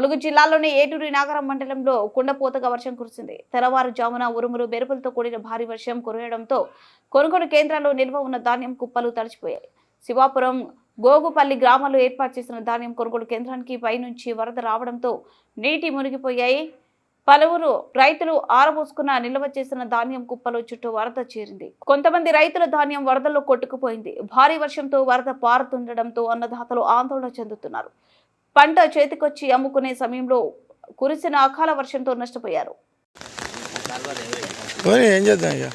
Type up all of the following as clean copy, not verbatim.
ములుగు జిల్లాలోని ఏటూరి నాగరం మండలంలో కుండపోతగా వర్షం కురిసింది. తెల్లవారుజామున ఉరుములు మెరుపులతో కూడిన భారీ వర్షం కురవడంతో కొనుగోలు కేంద్రాల్లో నిల్వ ఉన్న ధాన్యం కుప్పలు తడిచిపోయాయి. శివాపురం, గోగుపల్లి గ్రామాల్లో ఏర్పాటు చేసిన ధాన్యం కొనుగోలు కేంద్రానికి పైనుంచి వరద రావడంతో నీటి మునిగిపోయాయి. పలువురు రైతులు ఆరబోసుకున్న నిల్వ చేసిన ధాన్యం కుప్పలు చుట్టూ వరద చేరింది. కొంతమంది రైతుల ధాన్యం వరదల్లో కొట్టుకుపోయింది. భారీ వర్షంతో వరద పారుతుండటంతో అన్నదాతలు ఆందోళన చెందుతున్నారు. పంట చేతికొచ్చి అమ్ముకునే సమయంలో కురిసిన అకాల వర్షంతో నష్టపోయారు. ఏం చేద్దాం ఇక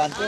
అంతే